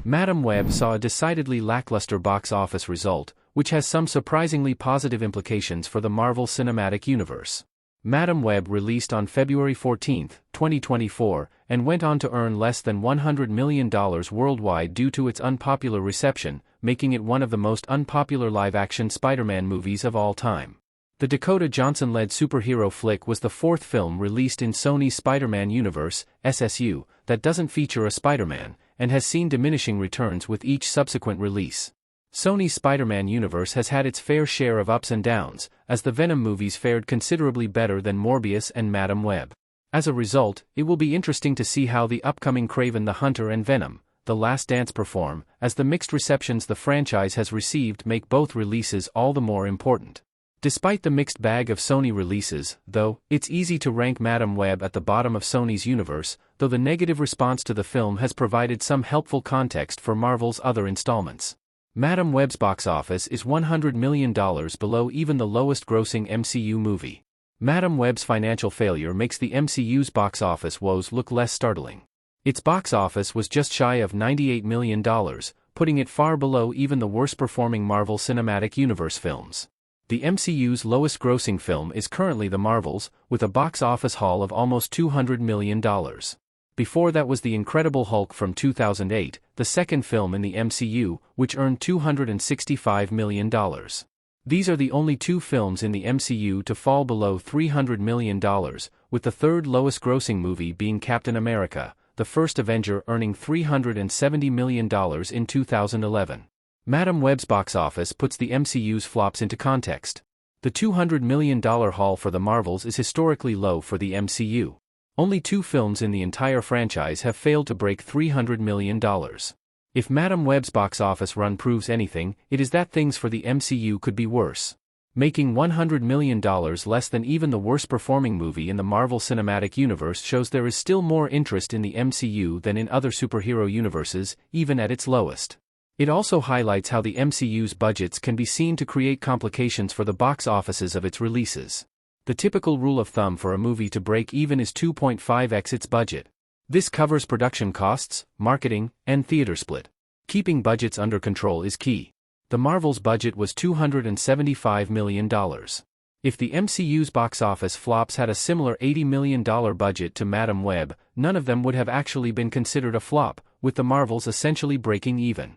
Madame Web saw a decidedly lackluster box office result, which has some surprisingly positive implications for the Marvel Cinematic Universe. Madame Web released on February 14, 2024, and went on to earn less than $100 million worldwide due to its unpopular reception, making it one of the most unpopular live-action Spider-Man movies of all time. The Dakota Johnson-led superhero flick was the fourth film released in Sony's Spider-Man universe, SSU, that doesn't feature a Spider-Man, and has seen diminishing returns with each subsequent release. Sony's Spider-Man universe has had its fair share of ups and downs, as the Venom movies fared considerably better than Morbius and Madame Web. As a result, it will be interesting to see how the upcoming Kraven the Hunter and Venom: The Last Dance perform, as the mixed receptions the franchise has received make both releases all the more important. Despite the mixed bag of Sony releases, though, it's easy to rank Madame Web at the bottom of Sony's universe, though the negative response to the film has provided some helpful context for Marvel's other installments. Madame Web's box office is $100 million below even the lowest-grossing MCU movie. Madame Web's financial failure makes the MCU's box office woes look less startling. Its box office was just shy of $98 million, putting it far below even the worst-performing Marvel Cinematic Universe films. The MCU's lowest-grossing film is currently The Marvels, with a box office haul of almost $200 million. Before that was The Incredible Hulk from 2008, the second film in the MCU, which earned $265 million. These are the only two films in the MCU to fall below $300 million, with the third lowest-grossing movie being Captain America: The First Avenger, earning $370 million in 2011. Madame Web's box office puts the MCU's flops into context. The $200 million haul for The Marvels is historically low for the MCU. Only two films in the entire franchise have failed to break $300 million. If Madame Web's box office run proves anything, it is that things for the MCU could be worse. Making $100 million less than even the worst-performing movie in the Marvel Cinematic Universe shows there is still more interest in the MCU than in other superhero universes, even at its lowest. It also highlights how the MCU's budgets can be seen to create complications for the box offices of its releases. The typical rule of thumb for a movie to break even is 2.5x its budget. This covers production costs, marketing, and theater split. Keeping budgets under control is key. The Marvel's budget was $275 million. If the MCU's box office flops had a similar $80 million budget to Madame Web, none of them would have actually been considered a flop, with the Marvels essentially breaking even.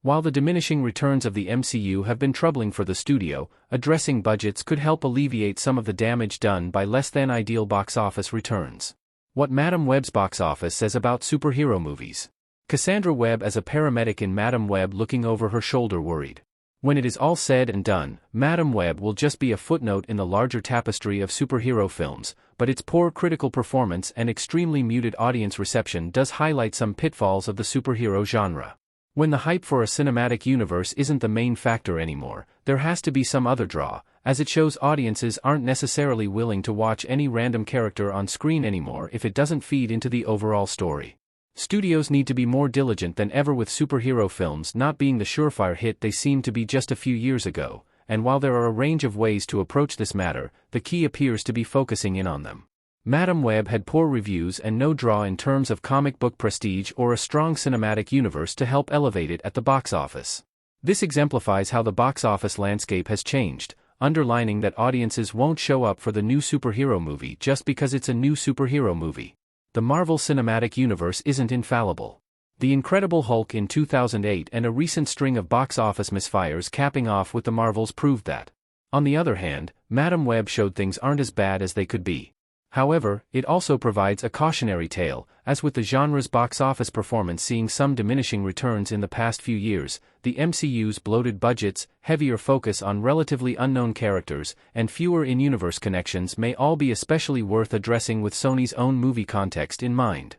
While the diminishing returns of the MCU have been troubling for the studio, addressing budgets could help alleviate some of the damage done by less-than-ideal box office returns. What Madame Web's box office says about superhero movies. Cassandra Webb as a paramedic in Madame Web looking over her shoulder worried. When it is all said and done, Madame Web will just be a footnote in the larger tapestry of superhero films, but its poor critical performance and extremely muted audience reception does highlight some pitfalls of the superhero genre. When the hype for a cinematic universe isn't the main factor anymore, there has to be some other draw, as it shows audiences aren't necessarily willing to watch any random character on screen anymore if it doesn't feed into the overall story. Studios need to be more diligent than ever with superhero films not being the surefire hit they seemed to be just a few years ago, and while there are a range of ways to approach this matter, the key appears to be focusing in on them. Madame Web had poor reviews and no draw in terms of comic book prestige or a strong cinematic universe to help elevate it at the box office. This exemplifies how the box office landscape has changed, underlining that audiences won't show up for the new superhero movie just because it's a new superhero movie. The Marvel Cinematic Universe isn't infallible. The Incredible Hulk in 2008 and a recent string of box office misfires capping off with the Marvels proved that. On the other hand, Madame Web showed things aren't as bad as they could be. However, it also provides a cautionary tale, as with the genre's box office performance seeing some diminishing returns in the past few years, the MCU's bloated budgets, heavier focus on relatively unknown characters, and fewer in-universe connections may all be especially worth addressing with Sony's own movie context in mind.